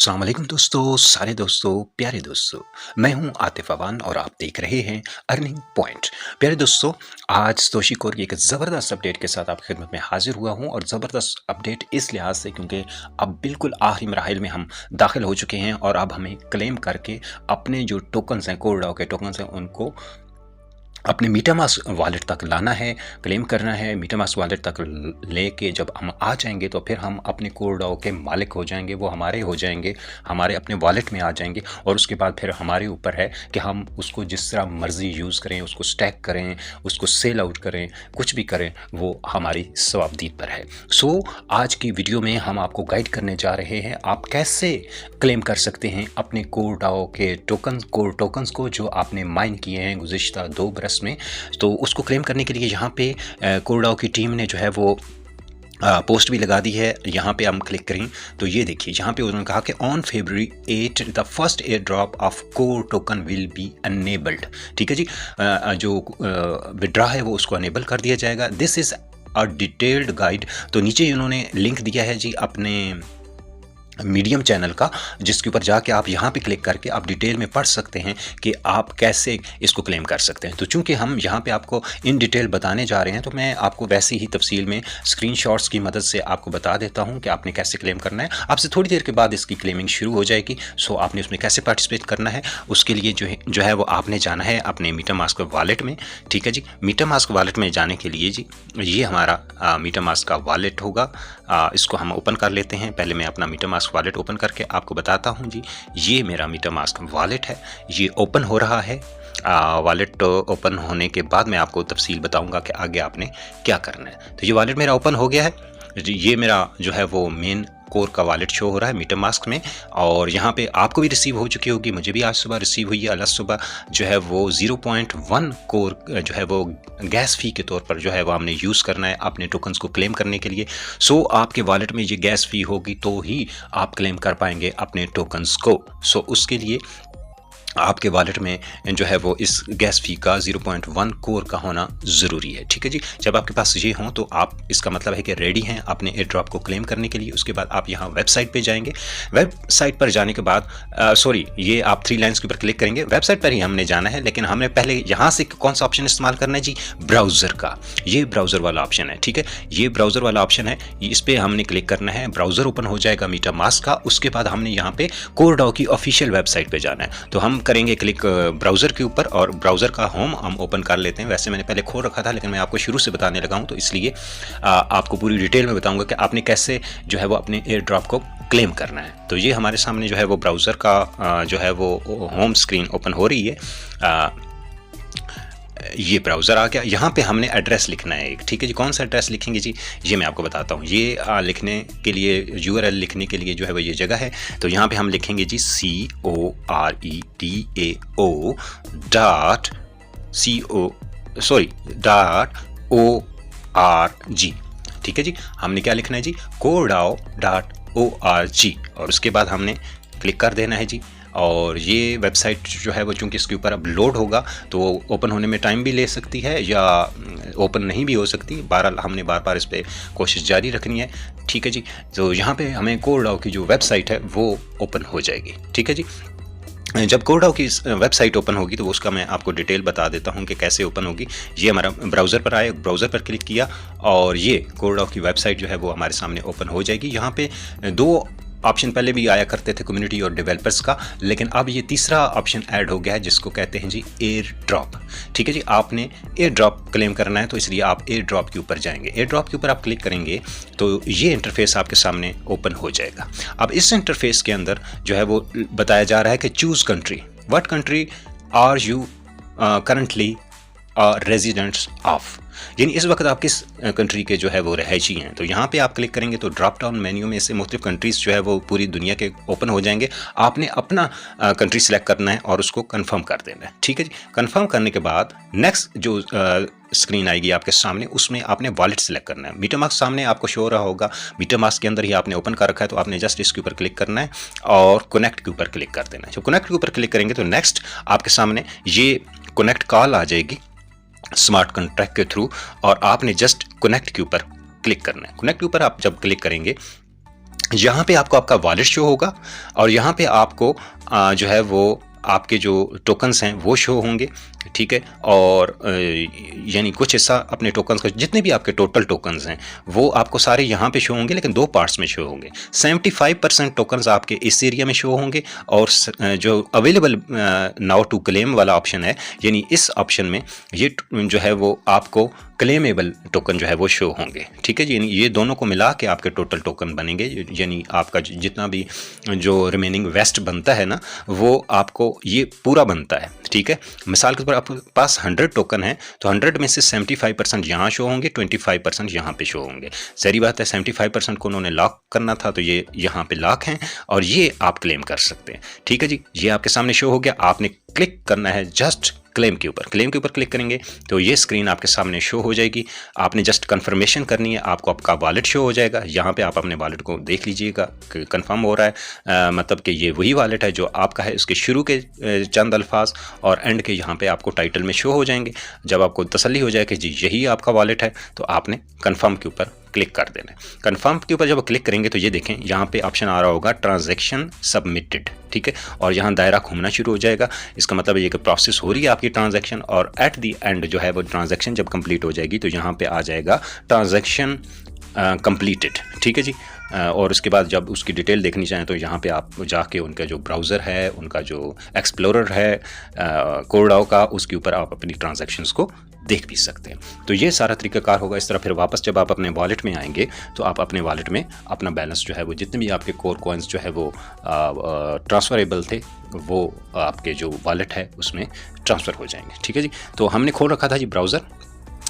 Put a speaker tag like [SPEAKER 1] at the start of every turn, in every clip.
[SPEAKER 1] अस्सलाम वालेकुम दोस्तों, सारे दोस्तों, प्यारे दोस्तों। मैं हूं आतिफ अवान और आप देख रहे हैं अर्निंग पॉइंट। प्यारे दोस्तों, आज तोशी कोर की एक ज़बरदस्त अपडेट के साथ आपकी खिदमत में हाजिर हुआ हूं और ज़बरदस्त अपडेट इस लिहाज से क्योंकि अब बिल्कुल आखिरी मराहिल में हम दाखिल हो चुके हैं और अब हमें क्लेम करके अपने जो टोकन्स हैं, कोरडाओ के टोकन्स हैं, उनको अपने मीटामास्क वॉलेट तक लाना है, क्लेम करना है। मीटामास्क वॉलेट तक लेके जब हम आ जाएंगे तो फिर हम अपने कोरडाओ के मालिक हो जाएंगे, वो हमारे हो जाएंगे, हमारे अपने वॉलेट में आ जाएंगे और उसके बाद फिर हमारे ऊपर है कि हम उसको जिस तरह मर्ज़ी यूज़ करें, उसको स्टैक करें, उसको सेल आउट करें, कुछ भी करें, वो हमारी सवाबदीद पर है। सो आज की वीडियो में हम आपको गाइड करने जा रहे हैं आप कैसे क्लेम कर सकते हैं अपने कोरडाओ के टोकन्स को जो आपने माइन किए हैं गुज़िश्ता 2 बरस में। तो उसको क्लेम करने के लिए यहाँ पे कोरडाओ की टीम ने जो है वो पोस्ट भी लगा दी है। यहाँ पे हम क्लिक करें तो ये देखिए, यहाँ पे उन्होंने कहा कि on February 8 the first air drop of core token will be enabled. ठीक है जी, जो विड्रा है वो उसको अनेबल कर दिया जाएगा। This is a detailed guide. तो नीचे उन्होंने लिंक दिया है जी अपने मीडियम चैनल का, जिसके ऊपर जाके आप यहाँ पे क्लिक करके आप डिटेल में पढ़ सकते हैं कि आप कैसे इसको क्लेम कर सकते हैं। तो चूंकि हम यहाँ पे आपको इन डिटेल बताने जा रहे हैं तो मैं आपको वैसे ही तफसील में स्क्रीनशॉट्स की मदद से आपको बता देता हूँ कि आपने कैसे क्लेम करना है। आपसे थोड़ी देर के बाद इसकी क्लेमिंग शुरू हो जाएगी। सो आपने उसमें कैसे पार्टिसिपेट करना है, उसके लिए जो है वो आपने जाना है अपने मीटामास्क वॉलेट में। ठीक है जी, मीटामास्क वॉलेट में जाने के लिए जी ये हमारा मीटामास्क का वॉलेट होगा। इसको हम ओपन कर लेते हैं। पहले मैं अपना मीटामास्क वॉलेट ओपन करके आपको बताता हूं जी। ये मेरा मीटामास्क वॉलेट है, ये ओपन हो रहा है। वॉलेट ओपन होने के बाद मैं आपको तफसील बताऊंगा कि आगे आपने क्या करना है। तो ये वॉलेट मेरा ओपन हो गया है। ये मेरा जो है वो मेन कोर का वॉलेट शो हो रहा है मीटामास्क में और यहाँ पे आपको भी रिसीव हो चुकी होगी, मुझे भी आज सुबह रिसीव हुई है। आज सुबह जो है वो 0.1 कोर जो है वो गैस फ़ी के तौर पर जो है वो हमने यूज़ करना है अपने टोकन्स को क्लेम करने के लिए। सो आपके वॉलेट में ये गैस फ़ी होगी तो ही आप क्लेम कर पाएंगे अपने टोकन्स को। सो उसके लिए आपके वॉलेट में जो है वो इस गैस फ़ी का 0.1 कोर का होना ज़रूरी है। ठीक है जी, जब आपके पास ये हो तो आप, इसका मतलब है कि रेडी हैं अपने एयर ड्रॉप को क्लेम करने के लिए। उसके बाद आप यहाँ वेबसाइट पे जाएंगे। वेबसाइट पर जाने के बाद ये आप 3 लाइन्स के ऊपर क्लिक करेंगे। वेबसाइट पर ही हमने जाना है, लेकिन हमने पहले यहाँ से कौन सा ऑप्शन इस्तेमाल करना है जी, ब्राउज़र का। ये ब्राउज़र वाला ऑप्शन है। ठीक है, ये ब्राउज़र वाला ऑप्शन है, इस पर हमने क्लिक करना है। ब्राउज़र ओपन हो जाएगा मीटामास्क का। उसके बाद हमने यहाँ पे कोरडाओ की ऑफिशियल वेबसाइट पे जाना है। तो हम करेंगे क्लिक ब्राउज़र के ऊपर और ब्राउज़र का होम हम ओपन कर लेते हैं। वैसे मैंने पहले खोल रखा था, लेकिन मैं आपको शुरू से बताने लगा हूं तो इसलिए आपको पूरी डिटेल में बताऊंगा कि आपने कैसे जो है वो अपने एयर ड्रॉप को क्लेम करना है। तो ये हमारे सामने जो है वो ब्राउज़र का जो है वो होम स्क्रीन ओपन हो रही है। ये ब्राउज़र आ गया। यहाँ पे हमने एड्रेस लिखना है एक। ठीक है जी, कौन सा एड्रेस लिखेंगे जी, ये मैं आपको बताता हूँ। ये लिखने के लिए URL लिखने के लिए जो है वो ये जगह है। तो यहाँ पे हम लिखेंगे जी COREDAO.ORG। ठीक है जी, हमने क्या लिखना है जी, कोरडाओ.org और उसके बाद हमने क्लिक कर देना है जी। और ये वेबसाइट जो है वो चूँकि इसके ऊपर अब लोड होगा तो ओपन होने में टाइम भी ले सकती है या ओपन नहीं भी हो सकती। बहरहाल हमने बार बार इस पर कोशिश जारी रखनी है। ठीक है जी, तो यहाँ पे हमें कोरडाओ की जो वेबसाइट है वो ओपन हो जाएगी। ठीक है जी, जब कोरडाओ की वेबसाइट ओपन होगी तो उसका मैं आपको डिटेल बता देता हूँ कि कैसे ओपन होगी। ये हमारा ब्राउज़र पर आए, ब्राउज़र पर क्लिक किया और ये कोरडाओ की वेबसाइट जो है वो हमारे सामने ओपन हो जाएगी। यहाँ पे 2 ऑप्शन पहले भी आया करते थे, कम्युनिटी और डेवलपर्स का, लेकिन अब ये तीसरा ऑप्शन ऐड हो गया है जिसको कहते हैं जी एयर ड्रॉप। ठीक है जी, आपने एयर ड्रॉप क्लेम करना है तो इसलिए आप एयर ड्रॉप के ऊपर जाएंगे। एयर ड्रॉप के ऊपर आप क्लिक करेंगे तो ये इंटरफेस आपके सामने ओपन हो जाएगा। अब इस इंटरफेस के अंदर जो है वो बताया जा रहा है कि choose country, what country are you currently residents of, यानी इस वक्त आप किस कंट्री के जो है वो रहायशी हैं। तो यहाँ पे आप क्लिक करेंगे तो ड्रॉप डाउन मेन्यू में से मुख्तलिफ कंट्रीज़ जो है वो पूरी दुनिया के ओपन हो जाएंगे। आपने अपना कंट्री सेलेक्ट करना है और उसको कंफर्म कर देना है। ठीक है जी, कंफर्म करने के बाद नेक्स्ट जो स्क्रीन आएगी आपके सामने, उसमें आपने वॉलेट सेलेक्ट करना है। मीटामास्क सामने आपको शो हो रहा होगा, मीटामास्क के अंदर ही आपने ओपन कर रखा है तो आपने जस्ट इसके ऊपर क्लिक करना है और कनेक्ट के ऊपर क्लिक कर देना है। जब कनेक्ट के ऊपर क्लिक करेंगे तो नेक्स्ट आपके सामने ये कनेक्ट कॉल आ जाएगी स्मार्ट कॉन्ट्रैक्ट के थ्रू और आपने जस्ट कनेक्ट के ऊपर क्लिक करना है। कनेक्ट के ऊपर आप जब क्लिक करेंगे यहाँ पे आपको आपका वॉलेट शो होगा और यहाँ पे आपको जो है वो आपके जो टोकन्स हैं वो शो होंगे, ठीक है। और यानी कुछ हिस्सा अपने टोकन्स का, जितने भी आपके टोटल टोकन्स हैं वो आपको सारे यहाँ पे शो होंगे, लेकिन 2 पार्ट्स में शो होंगे। 75% टोकन्स आपके इस एरिया में शो होंगे और जो अवेलेबल नाउ टू क्लेम वाला ऑप्शन है, यानी इस ऑप्शन में ये जो है वो आपको क्लेमेबल टोकन जो है वो शो होंगे, ठीक है जी। यानी ये दोनों को मिला के आपके टोटल टोकन बनेंगे, यानी आपका जितना भी जो रिमेनिंग वेस्ट बनता है ना वो आपको ये पूरा बनता है, ठीक है। मिसाल के तौर पर आपके पास 100 टोकन है तो 100 में से 75% यहाँ शो होंगे, 25% यहाँ पे शो होंगे। सारी बात है, 75% को उन्होंने लॉक करना था तो ये यहाँ पे लॉक हैं और ये आप क्लेम कर सकते हैं, ठीक है जी। ये आपके सामने शो हो गया, आपने क्लिक करना है जस्ट क्लेम के ऊपर। क्लेम के ऊपर क्लिक करेंगे तो ये स्क्रीन आपके सामने शो हो जाएगी। आपने जस्ट कंफर्मेशन करनी है, आपको आपका वॉलेट शो हो जाएगा। यहाँ पे आप अपने वॉलेट को देख लीजिएगा कि कंफर्म हो रहा है, मतलब कि ये वही वॉलेट है जो आपका है। इसके शुरू के चंद अल्फाज और एंड के यहाँ पे आपको टाइटल में शो हो जाएंगे। जब आपको तसल्ली हो जाए कि जी यही आपका वॉलेट है तो आपने कन्फर्म के ऊपर क्लिक कर देना है। कन्फर्म के ऊपर जब क्लिक करेंगे तो ये देखें यहाँ पे ऑप्शन आ रहा होगा ट्रांजैक्शन सबमिटेड, ठीक है। और यहाँ दायरा घूमना शुरू हो जाएगा। इसका मतलब ये कि प्रोसेस हो रही है आपकी ट्रांजैक्शन और एट दी एंड जो है वो ट्रांजैक्शन जब कंप्लीट हो जाएगी तो यहाँ पे आ जाएगा ट्रांजैक्शन कंप्लीटेड, ठीक है जी। और उसके बाद जब उसकी डिटेल देखनी चाहें तो यहाँ पे आप जाके उनका जो ब्राउज़र है, उनका जो एक्सप्लोरर है कोरडाओ का, उसके ऊपर आप अपनी ट्रांजैक्शंस को देख भी सकते हैं। तो ये सारा तरीकाकार होगा। इस तरह फिर वापस जब आप अपने वॉलेट में आएंगे तो आप अपने वॉलेट में अपना बैलेंस जो है वो जितने भी आपके कोर कॉइन्स जो है वो ट्रांसफरेबल थे वो आपके जो वॉलेट है उसमें ट्रांसफ़र हो जाएंगे, ठीक है जी। तो हमने खोल रखा था जी ब्राउज़र,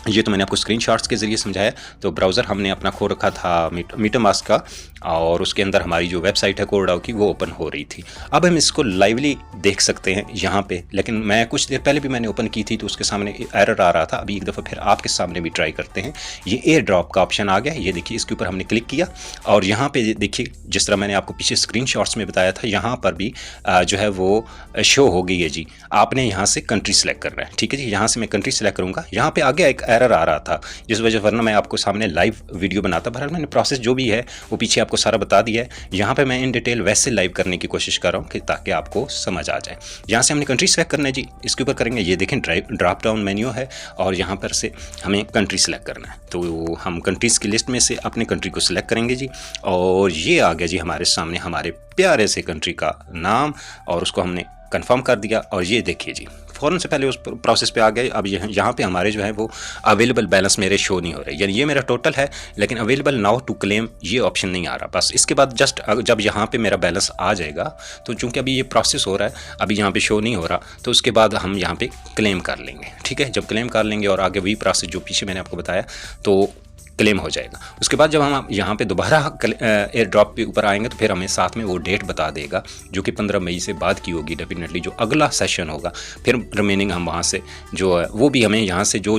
[SPEAKER 1] ये तो मैंने आपको स्क्रीनशॉट्स के ज़रिए समझाया। तो ब्राउज़र हमने अपना खोल रखा था मीटामास्क का और उसके अंदर हमारी जो वेबसाइट है कोरडाओ की वो ओपन हो रही थी। अब हम इसको लाइवली देख सकते हैं यहाँ पे, लेकिन मैं कुछ देर पहले भी मैंने ओपन की थी तो उसके सामने एरर आ रहा था। अभी एक दफ़ा फिर आपके सामने भी ट्राई करते हैं। ये एयर ड्रॉप का ऑप्शन आ गया, ये देखिए इसके ऊपर हमने क्लिक किया और यहाँ पर देखिए जिस तरह मैंने आपको पीछे स्क्रीनशॉट्स में बताया था यहाँ पर भी जो है वो शो हो गई है जी। आपने यहाँ से कंट्री सेलेक्ट करना है, ठीक है जी। यहाँ से मैं कंट्री सेलेक्ट करूँगा। यहाँ पर आगे एक एरर आ रहा था जिस वजह वरना मैं आपको सामने लाइव वीडियो बनाता। बहरहाल मैंने प्रोसेस जो भी है वो पीछे आपको सारा बता दिया है। यहाँ पे मैं इन डिटेल वैसे लाइव करने की कोशिश कर रहा हूँ कि ताकि आपको समझ आ जाए। यहाँ से हमने कंट्री सेलेक्ट करना है जी, इसके ऊपर करेंगे। ये देखें ड्रॉप डाउन मेन्यू है और यहाँ पर से हमें कंट्री सेलेक्ट करना है। तो हम कंट्रीज़ की लिस्ट में से अपने कंट्री को सिलेक्ट करेंगे जी और ये आ गया जी हमारे सामने हमारे प्यारे से कंट्री का नाम और उसको हमने कंफर्म कर दिया। और ये देखिए जी फ़ौरन से पहले उस प्रोसेस पे आ गए। अब यहाँ पे हमारे जो है वो अवेलेबल बैलेंस मेरे शो नहीं हो रहे, यानी ये मेरा टोटल है लेकिन अवेलेबल नाउ टू क्लेम ये ऑप्शन नहीं आ रहा। बस इसके बाद जस्ट जब यहाँ पे मेरा बैलेंस आ जाएगा तो चूँकि अभी ये प्रोसेस हो रहा है, अभी यहाँ पे शो नहीं हो रहा, तो उसके बाद हम यहाँ पे क्लेम कर लेंगे, ठीक है। जब क्लेम कर लेंगे और आगे वही प्रोसेस जो पीछे मैंने आपको बताया तो क्लेम हो जाएगा। उसके बाद जब हम यहाँ पे दोबारा एयर ड्रॉप पे ऊपर आएंगे तो फिर हमें साथ में वो डेट बता देगा जो कि 15 मई से बाद की होगी डेफिनेटली, जो अगला सेशन होगा। फिर रिमेनिंग हम वहाँ से जो है वो भी हमें यहाँ से जो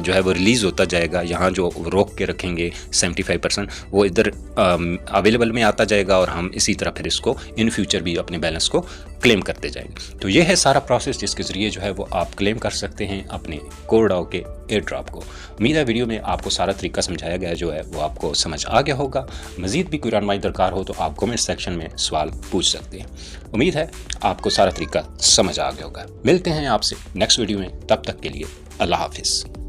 [SPEAKER 1] है वो रिलीज़ होता जाएगा। यहाँ जो रोक के रखेंगे 75% वो इधर अवेलेबल में आता जाएगा और हम इसी तरह फिर इसको इन फ्यूचर भी अपने बैलेंस को क्लेम करते जाएंगे। तो ये है सारा प्रोसेस जिसके ज़रिए जो है वो आप क्लेम कर सकते हैं अपने कोरडाओ के एयर ड्रॉप को। उम्मीद है वीडियो में आपको सारा तरीका समझाया गया जो है वो आपको समझ आ गया होगा। मज़ीद भी कोई रहनुमाई दरकार हो तो आप कमेंट सेक्शन में सवाल पूछ सकते हैं। उम्मीद है आपको सारा तरीका समझ आ गया होगा। मिलते हैं आपसे नेक्स्ट वीडियो में, तब तक के लिए अल्लाह हाफिज़।